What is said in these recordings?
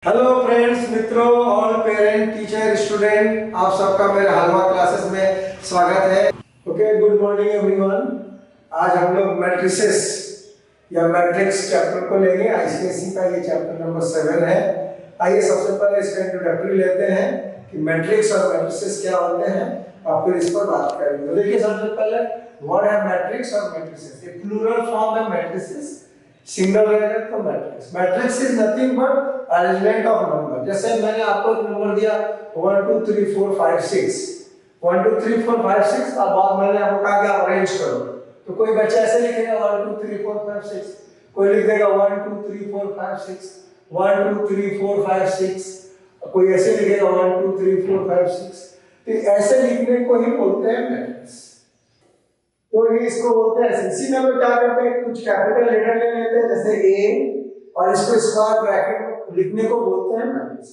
Hello friends, मित्रों और parent, teacher, student, आप सबका मेरे हलवा क्लासेस में स्वागत है। Okay, good morning everyone. आज हम लोग मैट्रिसेस या मैट्रिक्स चैप्टर को लेंगे। आईसीएसई का ये चैप्टर नंबर 7 है। आइए सबसे पहले इसका इंट्रोडक्टरी लेते हैं कि मैट्रिक्स और मैट्रिसेस क्या होते हैं और फिर इस पर बात करेंगे। तो देखिए, सबसे पहले वर्ड है मैट्रिक्स और मैट्रिसेस। ये प्लूरल फॉर्म है मैट्रिसेस, सिंगल रहेगा तो matrix. Matrix is nothing but arrangement of number. जैसे मैंने आपको एक नंबर दिया 1 2 3 4 5 6, 1 2 3 4 5 6। अब बाद मैंने आपको कहा कि आप अरेंज करो, तो कोई बच्चा ऐसे लिखेगा 1 2 3 4 5 6, कोई लिख देगा 1 2 3 4 5 6, 1 2 3 4 5 6, कोई ऐसे लिखेगा 1 2 3 4 5 6। तो ऐसे लिखने को ही बोलते हैं मैट्रिक्स। तो ये इसको बोलते हैं। इसी में हम क्या करते हैं, कुछ कैपिटल लेटर ले लेते हैं जैसे ए, और इसको स्क्वायर ब्रैकेट में लिखने को बोलते हैं मैट्रिक्स।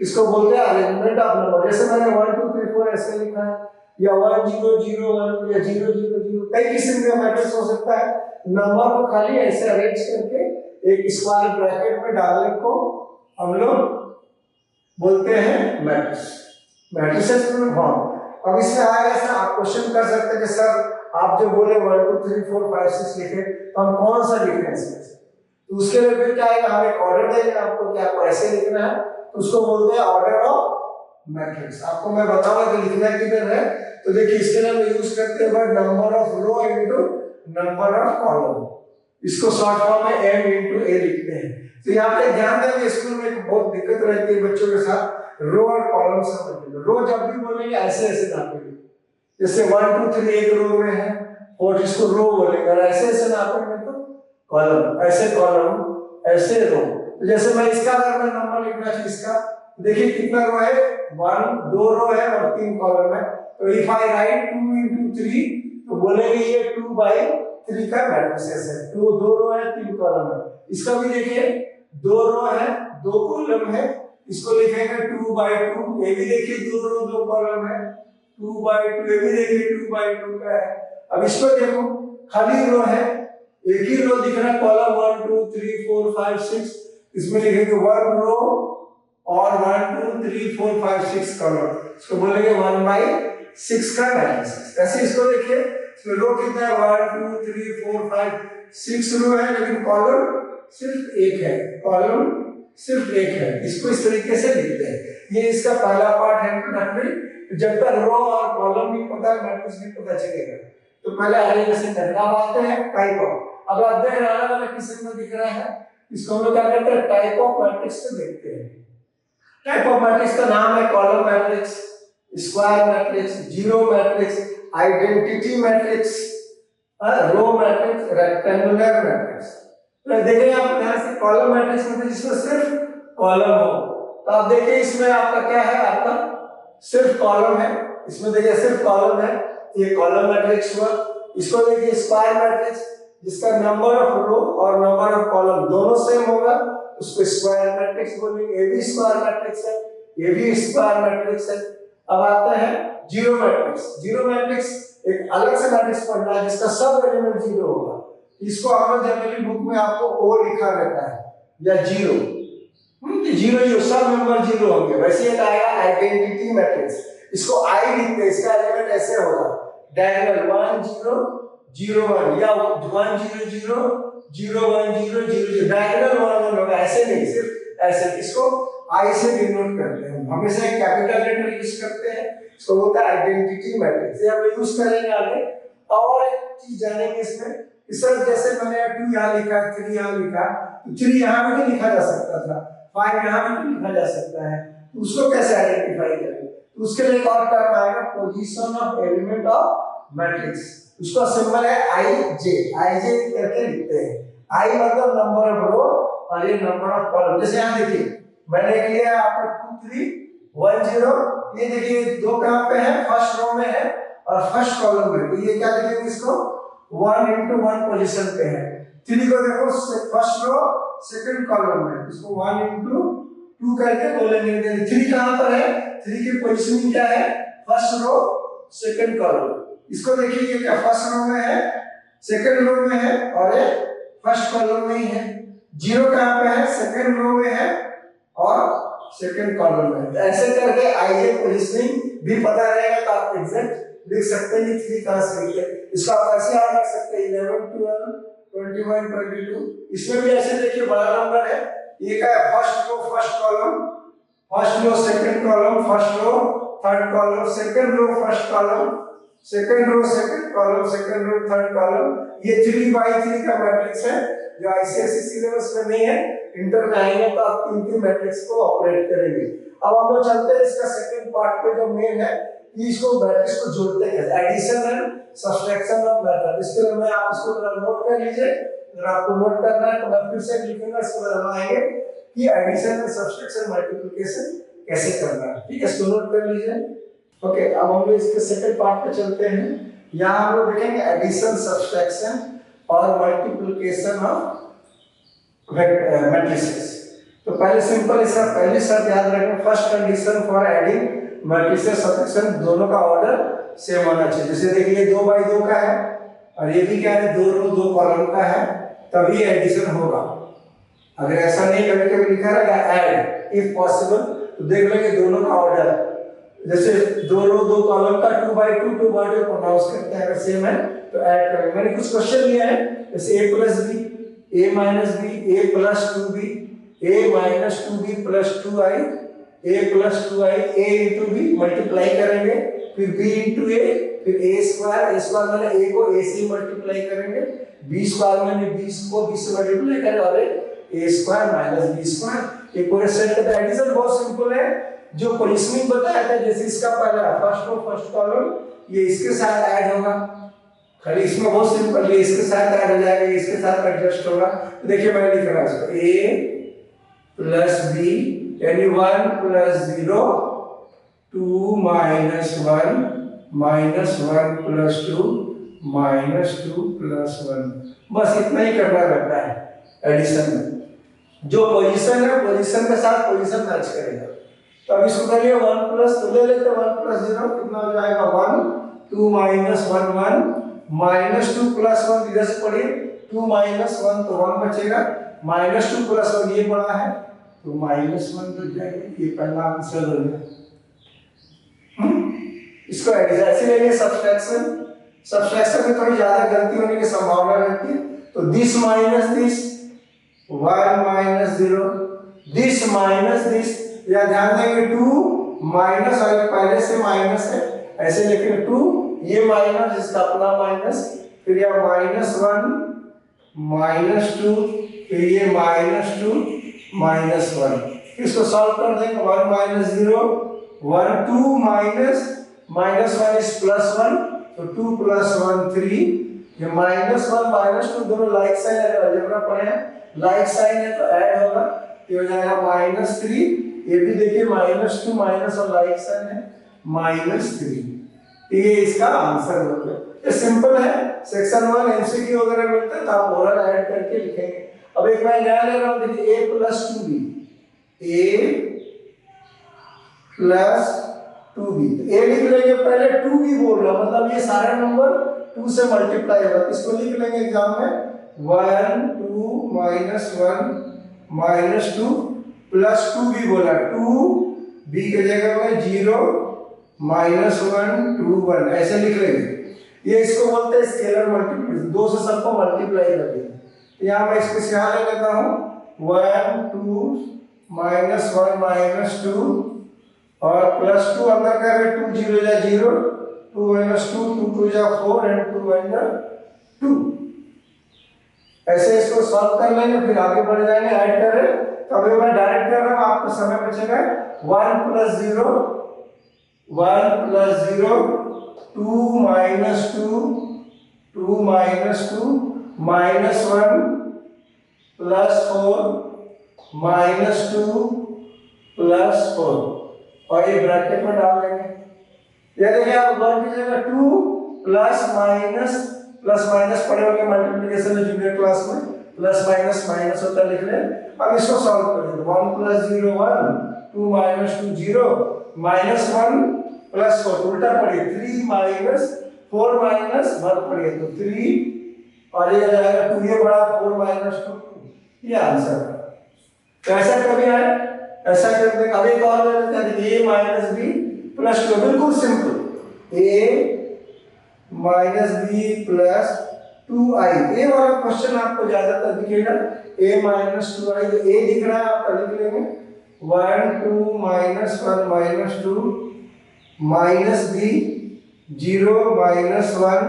इसको बोलते हैं अरेंजमेंट ऑफ नंबर। जैसे मैंने 1 2 3 4 ऐसे लिखा है, या 1 0 0 1 या 0 0 0, कई किस्म का मैट्रिक्स हो सकता है। नंबर को खाली ऐसे अरेंज करके एक स्क्वायर ब्रैकेट में डालने को हम लोग बोलते हैं मैट्रिक्स। मैट्रिसेस में फॉर्म। अब इसमें आएगा ऐसा आप क्वेश्चन कर सकते हैं कि सर आप जो बोले 1 2 3 4 5 6 लिखे, तो हम कौन सा लिखें इसमें से? तो उसके लिए फिर क्या आएगा, हम एक ऑर्डर देंगे आपको कि आपको ऐसे लिखना है, तो उसको बोलते हैं ऑर्डर ऑफ मैट्रिक्स। आपको मैं बताऊंगा कि लिखना किधर है। तो देखिए, इसके लिए हम यूज करते हैं number of row into number of column. इसको शॉर्ट फॉर्म में m इनटू a लिखते हैं। तो यहाँ पे ध्यान देंगे, स्कूल में एक बहुत दिक्कत रहती है बच्चों के साथ, रो और कॉलम से मतलब। रो जब भी बोलेंगे ऐसे ऐसे नापेंगे, जैसे 1 2 3 एक रो में है और इसको रो बोलेंगे, और ऐसे ऐसे नापेंगे तो कॉलम, ऐसे कॉलम, ऐसे रो। तो जैसे मैं इसका अगर मैं नंबर लिखना चाहिए इसका, देखिए कितना रो है, 1 2 रो है और 3 कॉलम है। तो इफ आई राइट 2 into 3, तो बोलेंगे ये 2/3 का मैट्रिक्स है। 2 रो है 3 कॉलम है। इसका भी देखिए 2 रो है 2 कॉलम है, इसको लिखेंगे 2/2। ये भी देखिए 2 रो 2 कॉलम है, 2/2। ये भी देखिए 2/2 का है। अब इसको देखो, खाली रो है, एक ही रो दिख रहा है, कॉलम 1 2 3 4 5 6। इसमें लिखेंगे 1 रो और 1 2 3 4 5 6 कॉलम। इसको बोलेंगे 1/6 का मैट्रिक्स। ऐसे इसको देखिए, इसमें रो कितना है, 1 2 3 4 5 6 रो है, लेकिन कॉलम सिर्फ एक है, कॉलम सिर्फ एक है। इसको इस तरीके से लिखते हैं। ये इसका पहला पार्ट है इंट्रोडक्टरी। जब तक रो और कॉलम भी पता है, मैट्रिक्स भी पता चलेगा। तो पहले अरेंजमेंट करना आते हैं टाइप ऑफ। अब आप देख रहे हैं अलग अलग किस्म में दिख रहा है, इसको हम लोग क्या करते हैं, टाइप ऑफ मैट्रिक्स को देखते हैं। टाइप ऑफ मैट्रिक्स का नाम है column matrix, square matrix, zero matrix, identity matrix, row matrix, rectangular matrix. तो देखिए आप ध्यान से, कॉलम मैट्रिक्स में जिसमें सिर्फ कॉलम हो, तो आप देखिए इसमें आपका क्या है, आपका सिर्फ कॉलम है। इसमें देखिए सिर्फ कॉलम है, ये कॉलम मैट्रिक्स हुआ। इसको देखिए स्क्वायर मैट्रिक्स, जिसका नंबर ऑफ रो और नंबर ऑफ कॉलम दोनों सेम होगा, उसको स्क्वायर मैट्रिक्स बोलेंगे। ये भी स्क्वायर मैट्रिक्स है, ये भी स्क्वायर मैट्रिक्स है। अब आते हैं जीरो मैट्रिक्स। जीरो मैट्रिक्स एक अलग से मैट्रिक्स पढ़ना है जिसका सब एलिमेंट जीरो होगा। इसको हम जनरली बुक में आपको ओ लिखा रहता है या जीरो, जीरो जो सब नंबर जीरो होंगे। वैसे एक आएगा आइडेंटिटी मैट्रिक्स, इसको आई लिखते हैं, इसका एलिमेंट ऐसे होगा, डायगोनल 1 0 0 1 या 1 0 0 0 1 0 0 डायगोनल 1 1 होगा, ऐसे नहीं, सिर्फ ऐसे। इसको आई से डिनोट करते हैं, हमेशा एक कैपिटल लेटर यूज करते हैं, इसको बोलते हैं आइडेंटिटी मैट्रिक्स। ये हम यूज करेंगे आगे। और एक चीज जानेंगे इसमें, सर जैसे मैंने 2 यहाँ लिखा, 3 यहाँ लिखा, तो 3 यहाँ भी नहीं लिखा जा सकता था, 5 यहाँ भी नहीं लिखा जा सकता है, तो उसको कैसे आइडेंटिफाई करें? तो उसके लिए एक और टर्म आएगा, position of element of matrix. उसका सिंबल है आई जे करके लिखते हैं। आई मतलब नंबर ऑफ रो और ये नंबर ऑफ कॉलम। जैसे यहाँ देखिए, मैंने लिया आपको 2 3 1 0, ये देखिए 2 कहाँ पे है, फर्स्ट रो में है और फर्स्ट कॉलम में। तो ये क्या लिखेंगे, इसको 1 into 1 पोजीशन पे है। 3 को देखो फर्स्ट रो सेकंड कॉलम में, इसको 1 into 2 करके बोलेंगे। 3 कहां पर है, 3 की पोजीशनिंग क्या है, फर्स्ट रो सेकंड कॉलम। इसको देखिए ये क्या फर्स्ट रो में है, सेकंड रो में है और ये फर्स्ट कॉलम में ही है। 0 कहां पे है, सेकंड रो में है और सेकंड कॉलम में। ऐसे करके आईजे पोजीशनिंग भी पता रहेगा तो आप एग्जैक्ट लिख सकते हैं। 3 कहां से लिखे, इसको आप ऐसे याद रख सकते हैं 11 12 21 22। इसमें भी ऐसे देखिए बड़ा नंबर है, ये क्या है, first row first column, first row second column, first row third column, second row first column, second row second column, second row third column. ये 3x3 का मैट्रिक्स है जो आईसीएसई सिलेबस में नहीं है, इंटर में आएंगे तो आप 3 मैट्रिक्स को ऑपरेट करेंगे। अब हम लोग चलते हैं इसका सेकंड पार्ट पे जो मेन है कि इसको मैट्रिक्स को जोड़ते हैं, addition and subtraction of matrix. इसके लिए मैं आप इसको थोड़ा नोट कर लीजिए, अगर आपको नोट करना है तो मैं फिर से लिखूंगा, इसको बनाएंगे कि एडिशन एंड सब्सट्रैक्शन मल्टीप्लिकेशन कैसे करना है। ठीक है, इसको नोट कर लीजिए। ओके, अब हम लोग इसके सेकंड पार्ट पे चलते हैं। यहाँ हम लोग देखेंगे एडिशन सब्सट्रैक्शन और मल्टीप्लिकेशन ऑफ मैट्रिसेस। तो पहले सिंपल इसका पहली शर्त याद रखें, first condition for adding matrices subtraction, दोनों का ऑर्डर सेम होना चाहिए। जैसे देखिए 2x2 का है और ये भी क्या है 2 रो 2 कॉलम का है, तभी एडिशन होगा। अगर ऐसा नहीं कभी कभी लिखा रहेगा ऐड इफ पॉसिबल, तो देख लेंगे दोनों का ऑर्डर, जैसे 2 रो 2 कॉलम का 2x2 2x2 प्रोनाउंस करते हैं, अगर सेम है तो ऐड करेंगे। मैंने कुछ क्वेश्चन लिया है, जैसे a + b, a - b, a + 2b, a - 2b + 2i, a + 2i, a * b multiply करेंगे, फिर b * a, फिर a² मैंने a को a से मल्टीप्लाई करेंगे, b² मैंने b को b से मल्टीप्लाई करेंगे और a² - b²। एक पूरे सेट का एडिशन बहुत सिंपल है, जो पोजीशनिंग बताया था, जैसे इसका पहला फर्स्ट रो फर्स्ट कॉलम, ये इसके साथ ऐड होगा, खाली इसमें बहुत सिंपल, ये इसके साथ ऐड हो जाएगा, ये इसके साथ एडजस्ट होगा। तो देखिए मैं लिख रहा हूं इसको a + b यानी 1 + 0 2 - 1 -1 + 2 -2 + 1, बस इतना ही करना रहता है एडिशन में। जो पोजीशन है पोजीशन के साथ पोजीशन मैच करेगा। तो अब इसको करिए 1 प्लस, तो ले लेते हैं 1 + 0 कितना हो जाएगा 1 2 - 1 1 -2 + 1, इधर से पढ़िए 2 - 1 तो 1 बचेगा, -2 + 1 ये बड़ा है तो -1 बच जाएगा, ये पहला आंसर हो गया। इसको ऐसे लेंगे सब्सट्रैक्शन, सब्सट्रैक्शन में थोड़ी ज्यादा गलती होने की संभावना रहती है, तो this minus this 1 - 0, this minus this, या ध्यान देंगे 2 माइनस, और पहले से माइनस है ऐसे लिखेंगे 2, ये माइनस इसका अपना माइनस, फिर यह -1 -2, फिर ये -2 -1। इसको सॉल्व कर देंगे 1 - 0 1 2 माइनस -1 इज +1, तो 2 + 1 3, ये -1 -2 दोनों लाइक साइन है, अलजेब्रा पढ़े हैं, लाइक साइन है तो ऐड होगा, ये हो जाएगा -3, ये भी देखिए -2 माइनस और लाइक साइन है -3, ये इसका आंसर हो गया। ये सिंपल है, सेक्शन 1 एमसीक्यू वगैरह मिलता है तो आप ओरल ऐड करके लिखेंगे। अब एक मैं नया ले रहा हूं, देखिए a + 2b, a + 2b, तो a लिख लेंगे, पहले 2b बोल रहा हूं, मतलब ये सारे नंबर 2 से मल्टीप्लाई होगा, इसको लिख लेंगे एग्जाम में 1 2 -1 -2 + 2b बोला, 2b की जगह में 0 -1 2 1 ऐसे लिख लेंगे। ये इसको बोलते हैं स्केलर मल्टीप्लिकेशन, 2 से सबको मल्टीप्लाई कर देंगे। तो यहाँ मैं इसको यहाँ ले लेता हूँ 1 2 -1 -2 और +2 अंदर कर 2 0 या 0 2 - 2 2 2 या 4 एंड 2 अंदर 2, ऐसे इसको सॉल्व कर लेंगे, फिर आगे बढ़ जाएंगे ऐड करें। तो अभी मैं डायरेक्ट कर रहा हूँ, आपको समय बचेगा 1 + 0 1 + 0 2 - 2 2 - 2 -1 +4 -2 +4, और ये ब्रैकेट में डाल देंगे। ये देखिए आप गौर कीजिएगा 2 प्लस माइनस पढ़े होंगे मल्टीप्लिकेशन में जूनियर क्लास में, प्लस माइनस माइनस होता है लिख लें। अब इसको सॉल्व करेंगे 1 + 0 1 2 - 2 0 -1 +4, उल्टा पढ़िए 3 - 4 - 1 पढ़िए तो 3, और ये जाएगा 2, ये बड़ा 4 - 2, ये आंसर है। कैसा कभी आए ऐसा कर देंगे। अब एक और ले लेते हैं, a माइनस बी प्लस 2, बिल्कुल simple, a minus B plus 2i। ये वाला क्वेश्चन आपको ज्यादातर दिखेगा, a माइनस 2i, तो a दिख रहा है आपका, लिख लेंगे 1 2 minus 1 minus 2 minus b 0 minus 1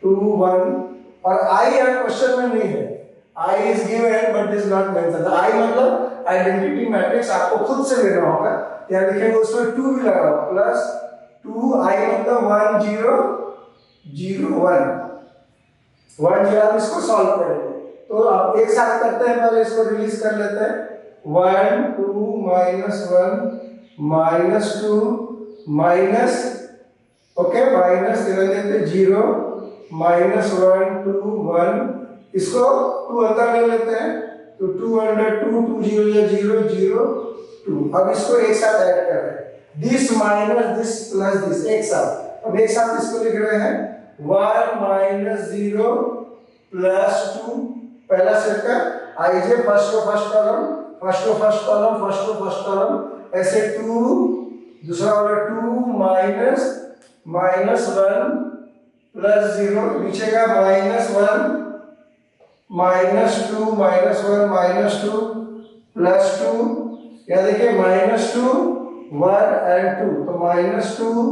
2 1, और i यहाँ क्वेश्चन में नहीं है, i is given but is not mention. i मतलब आइडेंटिटी मैट्रिक्स आपको खुद से लेना होगा, यहाँ लिखेंगे उसमें 2 भी लगा होगा, प्लस 2i मतलब 1 0 0 1 1 0। आप इसको सॉल्व करेंगे तो आप एक साथ करते हैं, पहले इसको रिलीज कर लेते हैं, 1 2 minus 1 minus 2 minus, okay minus 0 minus 1 2 1, इसको 2 अंदर ले लेते हैं, तो 2 अंडर 2 2 0 0 0 2। अब इसको एक साथ ऐड कर रहे हैं, this minus this plus this एक साथ। अब एक साथ इसको लिख रहे हैं 1 माइनस 0 प्लस 2, पहला सेट का आईजे फर्स्ट को फर्स्ट कॉलम, फर्स्ट को फर्स्ट कॉलम, फर्स्ट को फर्स्ट कॉलम, ऐसे 2, दूसरा वाला 2 माइनस माइनस 1 प्लस 0, नीचे का minus 1 minus 2 minus 1 minus 2 plus 2, या देखिए माइनस 2 1 एंड 2, तो माइनस 2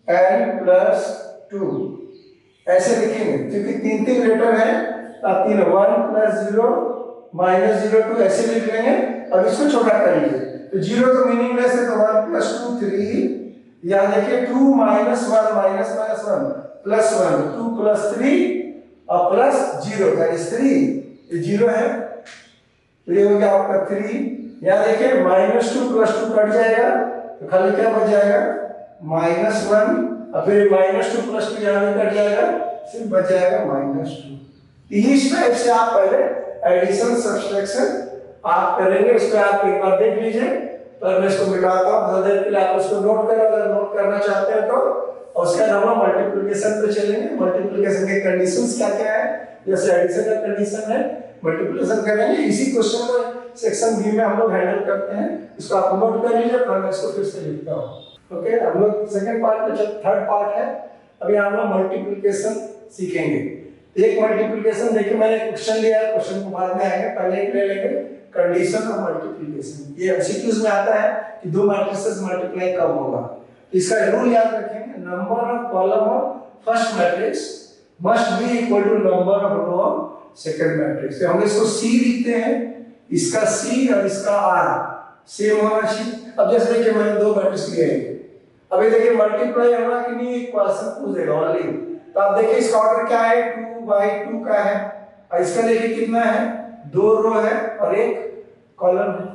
एंड प्लस 2, ऐसे लिखेंगे क्योंकि तीन तीन लेटर है, आप 3 1 प्लस 0 माइनस 0 2 ऐसे लिख लेंगे। अब इसको छोटा कर लीजिए, तो 0 तो मीनिंगलेस है, तो 1 प्लस 2 3, यहाँ देखिए 2 minus 1 minus minus 1 plus 1 2 plus 3 और प्लस 0 दैट इज 3, ये 0 है, तो ये हो गया आपका 3। यहाँ देखिए माइनस 2 प्लस 2 कट जाएगा, तो खाली क्या बच जाएगा माइनस 1, और फिर माइनस 2 प्लस 2 यहाँ भी कट जाएगा, सिर्फ बच जाएगा माइनस 2। इस टाइप से आप पहले एडिशन सब्सट्रैक्शन आप करेंगे, इसको आप एक बार देख लीजिए, पर मैं इसको मिटाता हूँ थोड़ी देर के लिए, आप उसको नोट करें अगर नोट करना चाहते हैं तो। और उसके अलावा मल्टीप्लिकेशन पे चलेंगे, मल्टीप्लिकेशन के कंडीशंस क्या क्या है, जैसे एडिशन का कंडीशन है, मल्टीप्लिकेशन करेंगे, इसी क्वेश्चन में सेक्शन बी में हम लोग हैंडल करते हैं, इसको आप नोट कर लीजिए, फिर मैं इसको फिर से लिखता हूँ। ओके, हम लोग सेकंड पार्ट में, थर्ड पार्ट है, अभी हम लोग मल्टीप्लिकेशन सीखेंगे। एक मल्टीप्लिकेशन देखिए मैंने क्वेश्चन लिया है, क्वेश्चन को बाद में आएंगे, पहले एक ले लेंगे कंडीशन ऑफ मल्टीप्लिकेशन। ये एमसीक्यूज में आता है कि दो मैट्रिसेस मल्टीप्लाई कब होगा, तो इसका रूल याद रखेंगे, number of column of first matrix must be equal to number of row of second matrix. हम इसको सी लिखते हैं, इसका सी और इसका आर सेम होना चाहिए। अब जैसे देखिए मैंने दो मैट्रिक्स लिए हैं, अभी देखिए मल्टीप्लाई होगा कि नहीं, क्वेश्चन पूछ देगा ओनली, तो आप देखिए इसका ऑर्डर क्या है, 2/2 का है, और इसका देखिए कितना है, 2 रो है और 1 कॉलम है।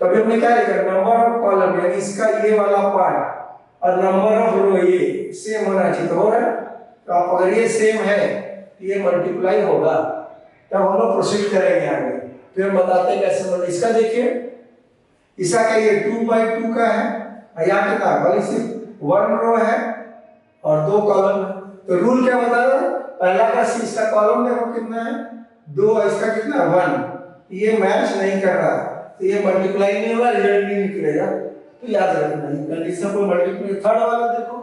तभी हमने क्या लिखा, नंबर ऑफ कॉलम, यानी इसका ये वाला पार्ट और नंबर ऑफ रो ये सेम होना चाहिए, तो हो रहा है। तो आप अगर ये सेम है तो ये मल्टीप्लाई होगा, तब हम लोग प्रोसीड करेंगे आगे, फिर हम बताते हैं कैसे मतलब। इसका देखिए, इसका क्या ये 2/2 का है, यहाँ कितना वाली सिर्फ 1 रो है और 2 कॉलम है, तो रूल क्या बता रहा है, पहला का सी, इसका कॉलम देखो कितना है 2, इसका कितना 1, ये मैच नहीं कर रहा, तो ये मल्टीप्लाई नहीं होगा, रिजल्ट नहीं निकलेगा, तो याद रखना है कंडीशन को मल्टीप्लाई। थर्ड वाला देखो,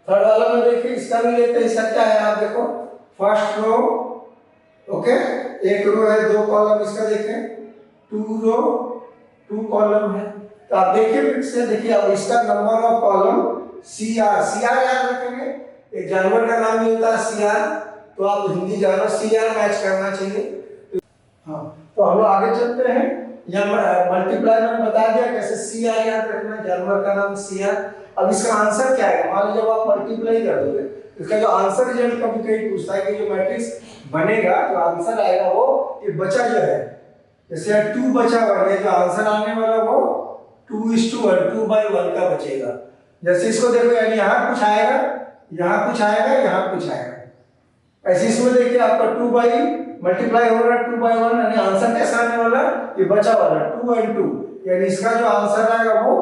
थर्ड वाला में देखिए इसका भी लेते हैं, इसका क्या है आप देखो, फर्स्ट रो, ओके 1 रो है 2 कॉलम, इसका देखें 2 रो 2 कॉलम है, तो आप देखिए फिर से देखिए, अब इसका number of column CR, CR याद रखेंगे, एक जानवर का नाम ही होता है CR, तो आप हिंदी जानवर CR मैच करना चाहिए। हाँ, तो हम लोग आगे चलते हैं, यहाँ मल्टीप्लाई में बता दिया कैसे CR याद रखना, जानवर का नाम CR। अब इसका आंसर क्या है, मान लीजिए जब आप मल्टीप्लाई कर दोगे, इसका जो आंसर रिजल्ट कभी कभी पूछता है कि जो मैट्रिक्स बनेगा, जो आंसर आएगा वो ये बचा जो है, जैसे 2 बचा हुआ है, जो आंसर आने वाला वो 2:1 2/1 का बचेगा। जैसे इसको देखो, यानी यहाँ कुछ आएगा, यहाँ कुछ आएगा, यहाँ कुछ आएगा, ऐसे इसमें देखिए आपका 2 मल्टीप्लाई हो रहा है 2/1, यानी आंसर कैसा आने वाला, ये बचा वाला 2 and 2, यानी इसका जो आंसर आएगा वो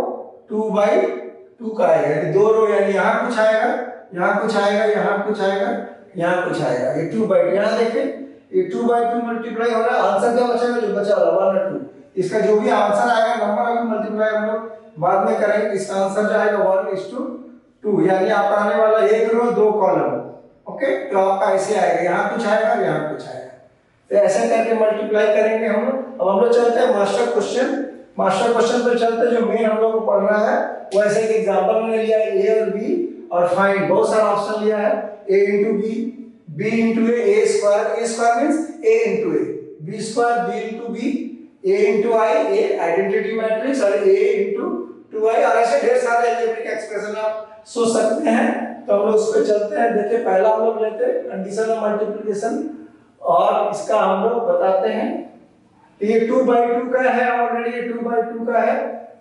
2/2 का आएगा, यानी 2 रो, यानी यहाँ कुछ आएगा, यहाँ कुछ आएगा, यहाँ कुछ आएगा, यहाँ कुछ आएगा, ये 2/2। यहाँ देखिए ये 2/2 मल्टीप्लाई हो रहा है, आंसर क्या बचेगा, जो बचा रहा 1 और 2, इसका जो भी आंसर आएगा नंबर अभी मल्टीप्लाई हम लोग बाद में करेंगे, इसका आंसर जो आएगा 1:2, यानी आपका आने वाला एक रो 2 कॉलम। ओके, तो आपका ऐसे आएगा, यहाँ कुछ आएगा और यहाँ कुछ आएगा, तो ऐसे करके मल्टीप्लाई करेंगे हम लोग। अब हम लोग चलते हैं मास्टर क्वेश्चन पे चलते हैं, जो मेन हम लोग को पढ़ना है वो ऐसे एक एग्जांपल मैंने लिया है ए और बी, और फाइंड बहुत सारा ऑप्शन लिया है, a into b, b into a square means a into a, b square b into b, a into I, a identity matrix, और a into 2i, और ऐसे ढेर सारे अलजेब्रिक एक्सप्रेशन आप सोच सकते हैं। तो हम लोग उस पे चलते हैं। देखिए पहला हम लोग लेते हैं कंडीशन ऑफ मल्टीप्लिकेशन, और इसका हम लोग बताते हैं। ये 2/2 का है, ऑलरेडी ये 2/2 का है,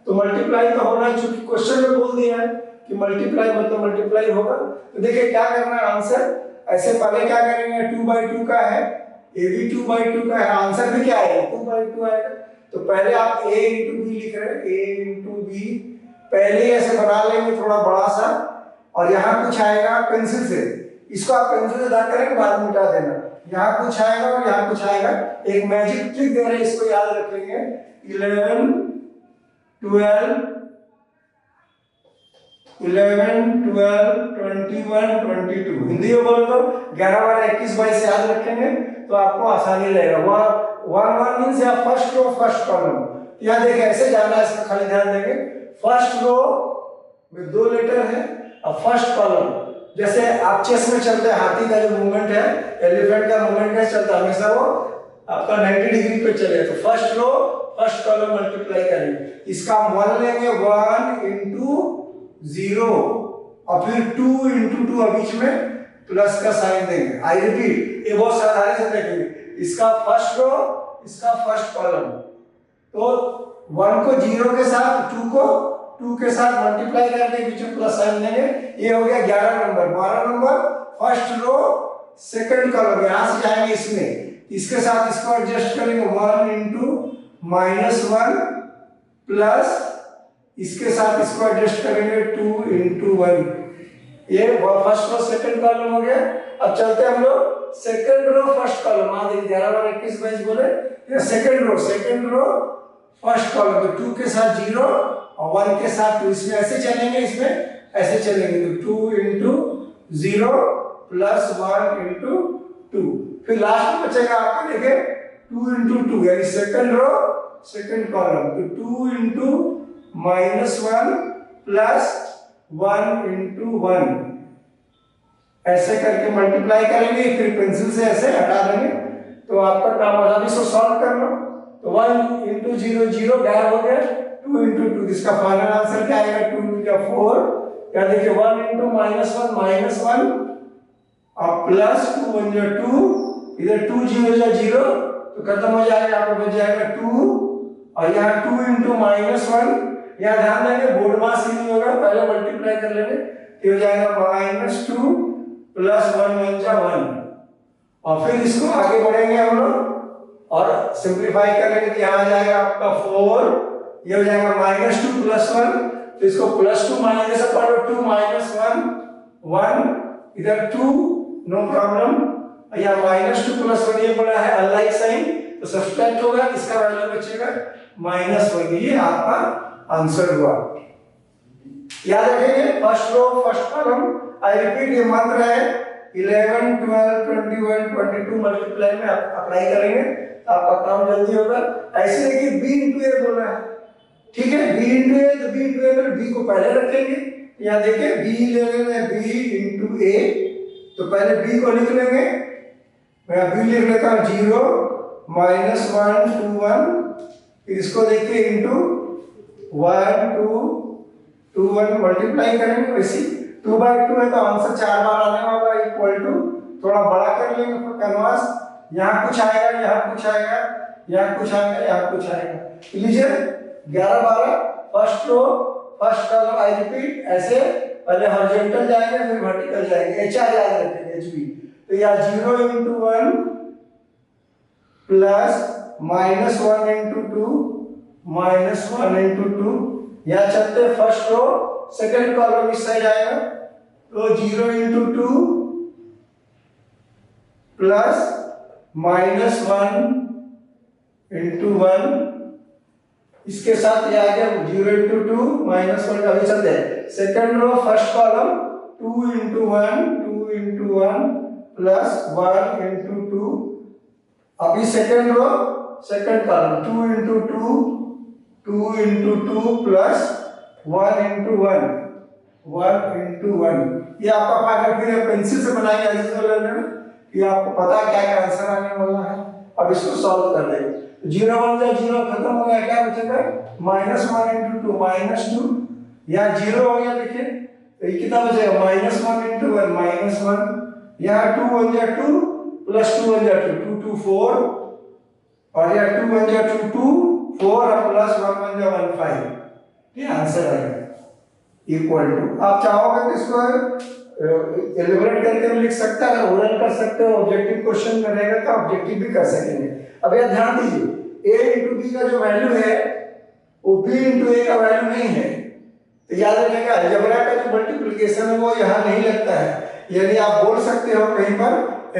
तो मल्टीप्लाई तो होना है, चूंकि क्वेश्चन में बोल दिया है कि मल्टीप्लाई मतलब मल्टीप्लाई होगा। तो देखिए क्या करना है आंसर, ऐसे पहले क्या करेंगे, 2/2 का है, ये भी 2/2 का है, आंसर भी क्या आएगा 2/2 आएगा। तो पहले आप a into b लिख रहे हैं, a into b पहले ऐसे बना लेंगे थोड़ा बड़ा सा, और यहाँ कुछ आएगा पेंसिल से, इसको आप पेंसिल से दाग करेंगे, बाद में मिटा देना, यहाँ कुछ आएगा और यहाँ कुछ आएगा। एक मैजिक ट्रिक दे रहे हैं, इसको याद रखेंगे, 11 12 21 22, हिंदी में बोलो तो 11 12 21 22 याद रखेंगे तो आपको आसानी रहेगा। 1 मींस या फर्स्ट रो फर्स्ट कॉलम, यहाँ देखिए ऐसे जाना है, इसका खाली ध्यान देंगे, फर्स्ट रो में 2 लेटर है, और फर्स्ट कॉलम जैसे आप चेस में चलते हैं, हाथी का जो मूवमेंट है, एलिफेंट का मूवमेंट कैसे चलता है, हमेशा वो आपका 90 डिग्री पे चले, तो first row first column multiply करेंगे, इसका हम 1 लेंगे, 1 into 0, और फिर 2 into 2, और बीच में प्लस का साइन देंगे। आई रिपीट, ये बहुत सावधानी से देखेंगे, इसका फर्स्ट रो इसका फर्स्ट कॉलम, तो 1 को 0 के साथ, 2 को 2 के साथ मल्टीप्लाई करके बीच में प्लस साइन देंगे, ये हो गया 11 number. 12 number first row second column, यहां से जाएंगे इसमें, इसके साथ इसको एडजस्ट करेंगे, 1 into -1 प्लस इसके साथ इसको एडजस्ट करेंगे 2 into 1, ये फर्स्ट रो सेकंड कॉलम हो गया। अब चलते हम लोग सेकंड रो फर्स्ट कॉलम, मान लीजिए 11 12 21 22 बोले, ये सेकंड रो फर्स्ट कॉलम, तो 2 के साथ 0 और 1 के साथ 2, इसमें ऐसे चलेंगे, इसमें ऐसे चलेंगे, तो 2 into 0 प्लस 1 into 2, फिर लास्ट में बचेगा आपका देखिए 2 into 2, यानी सेकंड रो सेकंड कॉलम, तो 2 into -1 प्लस 1 into 1, ऐसे करके मल्टीप्लाई करेंगे, फिर पेंसिल से ऐसे हटा देंगे, तो आपका काम हो जाएगा। इसको सॉल्व कर लो, तो 1 into 0 0 गायब हो गया, 2 into 2, इसका फाइनल आंसर क्या आएगा, 2 या 4, या देखिए 1 into -1 और प्लस 2 1 या 2, इधर 2 0 या 0, तो खत्म हो जाएगा, आपको बच जाएगा 2, और यहाँ 2 into -1, यहाँ ध्यान देंगे बोर्ड मास ही नहीं होगा, पहले मल्टीप्लाई कर लेंगे, तो हो जाएगा -2 प्लस 1 1 जा 1, और फिर इसको आगे बढ़ेंगे हम लोग और सिंप्लीफाई कर लेंगे, तो यहाँ जाएगा आपका 4, ये हो जाएगा -2 प्लस 1, तो इसको +2 माइनस से पढ़ो, 2 -1 1, इधर 2 नो प्रॉब्लम, या -2 प्लस 1 ये पड़ा है अनलाइक साइन, तो सब्सट्रैक्ट होगा, इसका वैल्यू बचेगा -1, ये आपका आंसर हुआ। याद रखेंगे first row first column, I repeat ये मंत्र है, 11 12 21 22 मल्टीप्लाई में अप्लाई करेंगे तो आपका काम जल्दी होगा। ऐसे देखिए b into a बोला है, ठीक है, b into a, तो b into a में b को पहले रखेंगे, यहाँ देखिए b ले लेंगे, b into a, तो पहले b को लिख लेंगे, मैं b लिख लेता हूँ 0 -1 2 1, फिर इसको देखिए into 1 2 2 1 मल्टीप्लाई करेंगे, वैसे 2/2 है तो आंसर 4 बार आने वाला, इक्वल टू थोड़ा बड़ा कर लेंगे कैनवास, यहाँ कुछ आएगा, यहाँ कुछ आएगा, यहाँ कुछ आएगा, यहाँ कुछ आएगा, लीजिए 11 12 first row first column, I repeat ऐसे पहले हॉरिजॉन्टल जाएंगे फिर वर्टिकल जाएंगे, एच आर याद रखेंगे, एच बी, तो यहाँ 0 into 1 प्लस -1 into 2 -1 into 2, यहाँ चलते फर्स्ट रो सेकंड कॉलम इस साइड आएगा, तो 0 into 2 प्लस -1 × 1, इसके साथ ये आ गया 0 × 2 -1 अभी चलते हैं। Second row first column 2 × 1 plus 1 × 2। अभी second row second column 2 × 2 plus 1 × 1। ये आपका अगर फिर पेंसिल से बनाएंगे ये आपको पता है क्या क्या आंसर आने वाला है। अब इसको सॉल्व कर लेंगे। 0 1 या 0 खत्म हो गया, क्या बचेगा -1 × 2 -2, या 0 हो गया। देखिए तो ये कितना बचेगा -1 × 1 -1, यहाँ 2 1 या 2 प्लस 2 1 या 2 2 4, और यहाँ 2 1 या 2 2 4 और प्लस 1 1 या 1 5। ये आंसर आएगा इक्वल टू। आप चाहोगे तो इसको एलिमिनेट करके भी लिख सकते हैं, अगर ओरल कर सकते हो, ऑब्जेक्टिव क्वेश्चन में रहेगा तो ऑब्जेक्टिव भी कर सकेंगे। अब यह ध्यान दीजिए a × b का जो वैल्यू है वो b × a का वैल्यू नहीं है, तो याद रखिएगा अलजेब्रा का जो मल्टीप्लिकेशन है वो यहाँ नहीं लगता है। यानी आप बोल सकते हो कहीं पर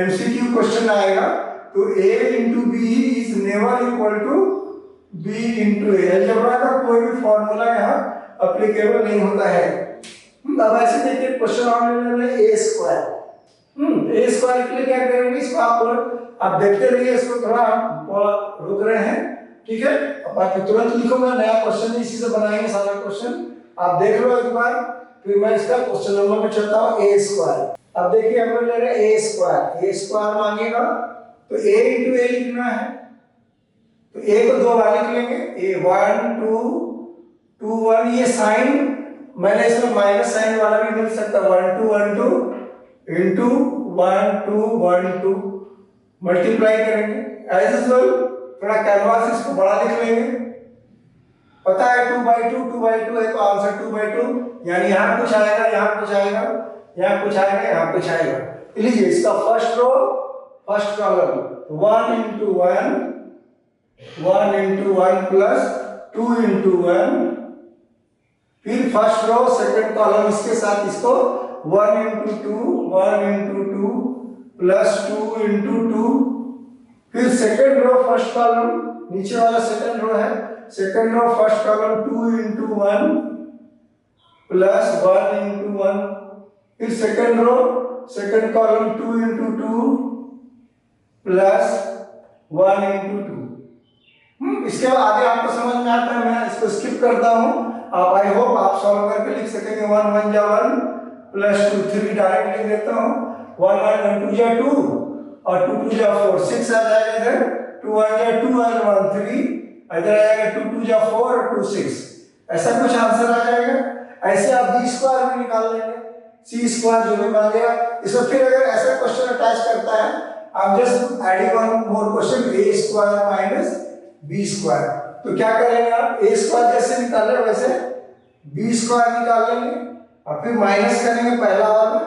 एमसीक्यू क्वेश्चन आएगा तो a × b is never equal to b × a। Algebra का कोई भी फॉर्मूला यहाँ एप्लीकेबल नहीं होता है। अब ऐसे देखिए question on a square. a square के लिए क्या करेंगे, इसको आप देखते रहिए, इसको थोड़ा रुक रहे हैं, ठीक है। अब आप तुरंत लिखूंगा, नया क्वेश्चन इसी से बनाएंगे सारा क्वेश्चन, आप देख लो एक बार, फिर मैं इसका क्वेश्चन नंबर में चलता हूँ a स्क्वायर। अब देखिए हम लोग ले रहे हैं a स्क्वायर मांगेगा तो a × a लिखना है, तो a को दो बार लिख लेंगे, a 1 2 2 1। ये साइन मैंने इसमें माइनस साइन वाला भी मिल सकता है, 1 2 1 2 इंटू 1 2 1 2 मल्टीप्लाई करेंगे। एज यूजुअल थोड़ा कैनवास इसको बड़ा लिख लेंगे, पता है 2/2 है तो आंसर 2/2, यानी यहाँ कुछ आएगा, यहाँ कुछ आएगा, यहाँ कुछ आएगा, यहाँ कुछ आएगा। लीजिए इसका first row first column 1 × 1 plus 2 × 1, फिर फर्स्ट रो सेकंड कॉलम इसके साथ इसको 1 × 2 प्लस 2 × 2, फिर सेकंड रो फर्स्ट कॉलम नीचे वाला सेकंड रो है, second row first column 2 × 1 plus 1 × 1, फिर second row second column 2 × 2 plus 1 × 2। इसके बाद आगे आपको समझ में आता है, मैं इसको स्किप करता हूँ। आप आई होप आप सॉल्व करके लिख सकेंगे। 1 1 जा 1 प्लस 2 3 डायरेक्ट लिख देता हूँ, 1 1 2 जा 2 और 2 2 जा 4 6 आ जाएगा इधर, 2 1 जा 2 और 1 3, इधर आ जाएगा 2 2 जा 4 और 2 6, ऐसा कुछ आंसर आ जाएगा। ऐसे आप b स्क्वायर भी निकाल लेंगे, c स्क्वायर जो भी मांगेगा इसको। फिर अगर ऐसा क्वेश्चन अटैच करता है, आप just adding one more question a square minus b square, तो क्या करेंगे आप a स्क्वायर जैसे निकाले वैसे b स्क्वायर निकाल लेंगे और फिर माइनस करेंगे पहला वाला,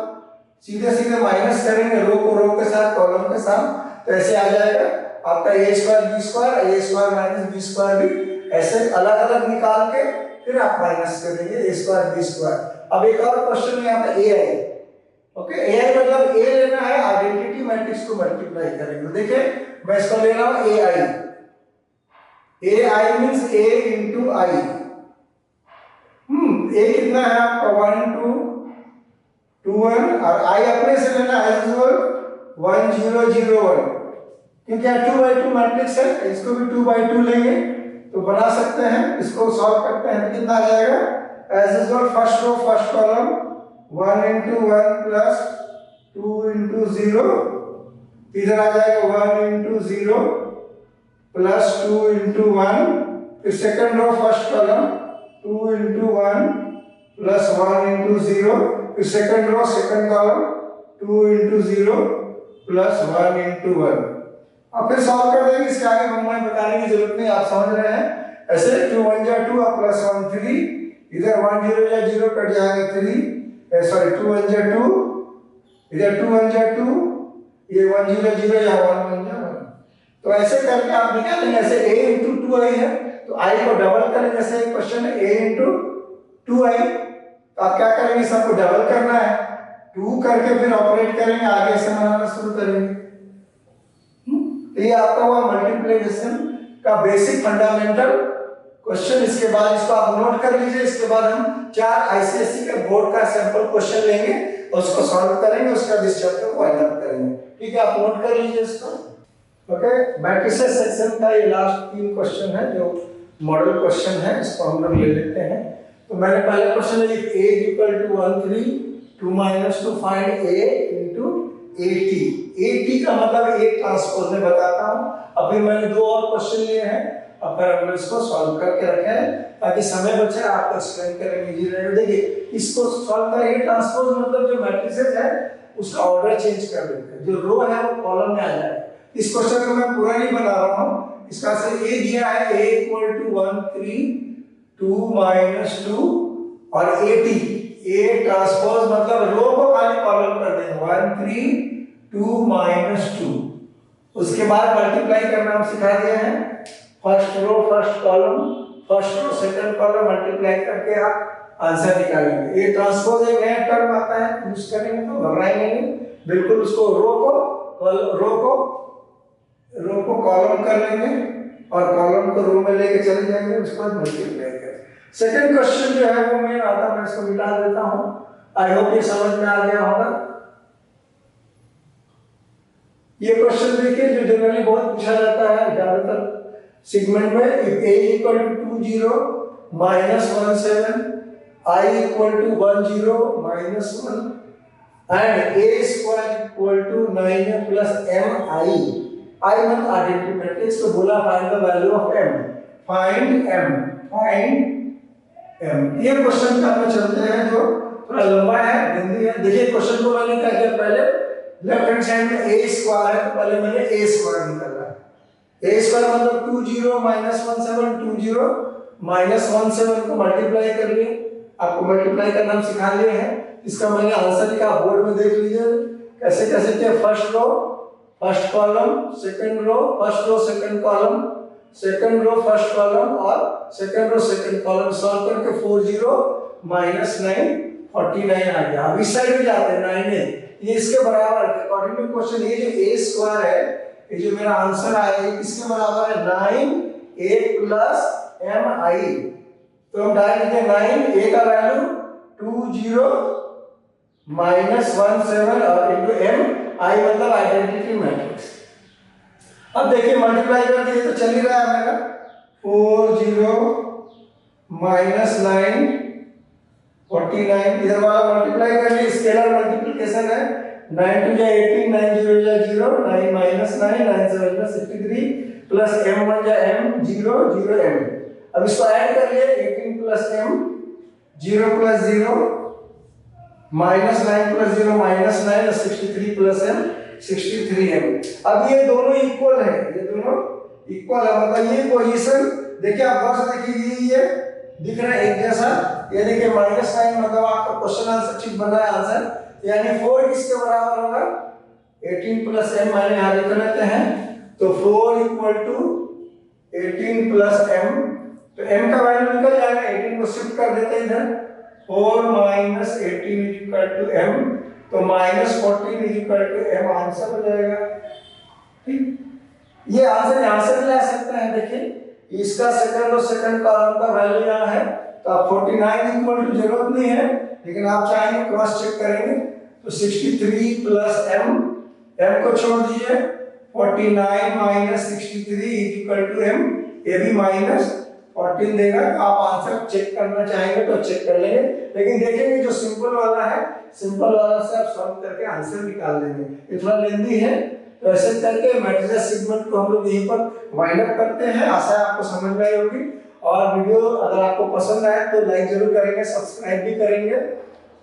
सीधे सीधे माइनस करेंगे रो को रो के साथ कॉलम के साथ, तो ऐसे आ जाएगा आपका a square b square, a square minus b square भी ऐसे अलग अलग निकाल के फिर आप माइनस करेंगे a स्क्वायर b स्क्वायर। अब एक और क्वेश्चन में यहाँ पे ai, ओके ai मतलब a लेना है, आइडेंटिटी मैट्रिक्स को मल्टीप्लाई करेंगे। देखिए मैं इसको ले रहा हूँ ai means a into i। a कितना है आपका 1 2 2 1 और i अपने से लेना है एज यूजुअल 1 0 0 1, क्योंकि 2/2 मैट्रिक्स है, इसको भी 2/2 लेंगे तो बना सकते हैं। इसको सॉल्व करते हैं तो कितना आ जाएगा as usual first row first column 1 × 1 plus 2 × 0, इधर आ जाएगा 1 × 0 प्लस 2 × 1, फिर second row first column 2 × 1 plus 1 × 0, फिर second row second column 2 × 0 plus 1 × 1। अब फिर सॉल्व कर देंगे, इसके आगे हमें बताने की जरूरत नहीं, आप समझ रहे हैं। ऐसे 2 1 जा 2 और प्लस 1 3, इधर 1 0 जा 0 कट जाएगा 3, सॉरी 2 1 जा 2, इधर 2 1 जा 2, ये 1 0 0 या 1 1 जा 1, तो ऐसे करके आप निकालेंगे। ऐसे a × 2i है तो i को डबल करें, जैसे एक क्वेश्चन है a × 2i, तो आप क्या करेंगे सबको डबल करना है, 2 करके फिर ऑपरेट करेंगे, आगे से बनाना शुरू करेंगे। तो ये आपका हुआ मल्टीप्लिकेशन का बेसिक फंडामेंटल क्वेश्चन। इसके बाद इसको आप नोट कर लीजिए। इसके बाद हम 4 आईसीएसई के बोर्ड का सैंपल क्वेश्चन लेंगे और उसको सॉल्व करेंगे, उसका इस चैप्टर को वाइंड अप करेंगे। ठीक है, आप नोट कर लीजिए इसको। ओके, मैट्रिसेस सेक्शन का ये लास्ट 3 क्वेश्चन है जो मॉडल क्वेश्चन है, इसको हम लोग ले लेते हैं। तो मैंने पहले क्वेश्चन में लिखा a equal to 1 3 2 minus 2 find a into at। at का मतलब a ट्रांसपोज में बताता हूँ। अब फिर मैंने 2 और क्वेश्चन लिए हैं, अब फिर हम इसको सॉल्व करके रखे हैं ताकि समय बचे, आपको एक्सप्लेन करेंगे इजी रहेगा। देखिए, इसको सॉल्व करेंगे। ट्रांसपोज मतलब जो मैट्रिसेस है उसका ऑर्डर चेंज कर देते हैं, जो रो है वो कॉलम में आ जाए। इस क्वेश्चन को मैं पूरा नहीं बना रहा हूँ। इसका से a दिया है a equal to 1 3 2 minus 2 और at। a ट्रांसपोज मतलब रो को खाली कॉलम कर देंगे 1 3 2 minus 2। उसके बाद मल्टीप्लाई करना हम सिखा दिए हैं। First row first column, first row second column multiply करके आप आंसर निकालेंगे। ये ट्रांसपोज एक नया टर्म आता है, यूज करेंगे तो घबराएंगे नहीं, बिल्कुल उसको रो को कॉलम कर लेंगे और कॉलम को रो में लेके चले जाएंगे, उसके बाद मल्टीप्लाई करेंगे। सेकंड क्वेश्चन जो है वो मैं आता, मैं इसको मिटा देता हूं। आई होप ये समझ में आ गया होगा। ये क्वेश्चन देखिए जो जनरली बहुत पूछा जाता है ज्यादातर सेगमेंट में। if a equal to 20 minus 17 I equal to 10 minus 1 and a square equal to 9 plus mi। I मतलब आइडेंटिटी मैट्रिक्स, तो बोला find the value of m। Find m। ये क्वेश्चन का हम चलते हैं जो थोड़ा लंबा है, हिंदी है। देखिए क्वेश्चन को मैंने क्या किया, पहले लेफ्ट हैंड साइड में a स्क्वायर है तो पहले मैंने a स्क्वायर निकाला। a स्क्वायर मतलब 20 minus 17 20 minus 17 को मल्टीप्लाई कर लिए। आपको मल्टीप्लाई करना हम सिखा लिए हैं। इसका मैंने आंसर लिखा, बोर्ड में देख लीजिए कैसे कैसे किया। First row first column, second row first row second column, second row first column और second row second column solve करके 40 minus 9 49 आ गया। अब इस साइड में जाते हैं 9 ये इसके बराबर है अकॉर्डिंग टू क्वेश्चन। ये जो a स्क्वायर है, ये जो मेरा आंसर आया है किसके बराबर है 9a plus mi। तो हम डालेंगे 9a का वैल्यू 20 minus 17 और इनटू m i मतलब आइडेंटिटी मैट्रिक्स। अब देखिए मल्टीप्लाई कर दिए तो चल ही रहा है मेरा 40 minus 9 49। इधर वाला मल्टीप्लाई कर लिए, स्केलर मल्टीप्लिकेशन है। 9 2 जा 18 9 0 जा 0 9 minus 9 9 7 जा 63 प्लस m1 जा m 0 0 m। अब इसको ऐड कर लिए 18 plus m 0 plus 0 minus 9 plus 0 minus 9 63 plus m 63m। अब ये दोनों इक्वल है, ये दोनों इक्वल है मतलब ये पोजीशन देखिए आप गौर से देखिए ये दिख रहा है एक जैसा। ये देखिए -9 मतलब आपका क्वेश्चन आंसर ठीक बन रहा है आंसर, यानी 4 किसके बराबर होगा 18 प्लस m मैंने यहाँ लिख लेते हैं। तो 4 इक्वल टू 18 प्लस m, तो m का वैल्यू निकल जाएगा, 18 को शिफ्ट कर देते हैं इधर 4 minus 18 is equal to m, तो minus 14 is equal to m answer हो जाएगा। ठीक, ये आंसर यहाँ से भी ला सकते हैं। देखिए इसका सेकंड और सेकंड कॉलम का वैल्यू यहाँ है, तो आप 49 इक्वल टू जरूरत नहीं है, लेकिन आप चाहेंगे क्रॉस चेक करेंगे तो 63 प्लस m, m को छोड़ दीजिए 49 minus 63 is equal to m, ये भी माइनस 14 देगा। आप आंसर चेक करना चाहेंगे तो चेक कर लेंगे, लेकिन देखेंगे जो सिंपल वाला है सिंपल वाला से आप सॉल्व करके आंसर निकाल लेंगे। ये थोड़ा लेंदी है, तो ऐसे करके मैट्रिसेस सेगमेंट को हम लोग यहीं पर वाइंड अप करते हैं। आशा है आपको समझ में आई होगी, और वीडियो अगर आपको पसंद आए तो लाइक जरूर करेंगे, सब्सक्राइब भी करेंगे,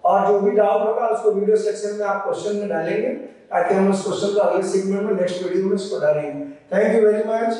और जो भी डाउट होगा उसको वीडियो सेक्शन में आप क्वेश्चन में डालेंगे ताकि हम उस क्वेश्चन को अगले सेगमेंट में नेक्स्ट वीडियो में उसको डालेंगे। Thank you very much.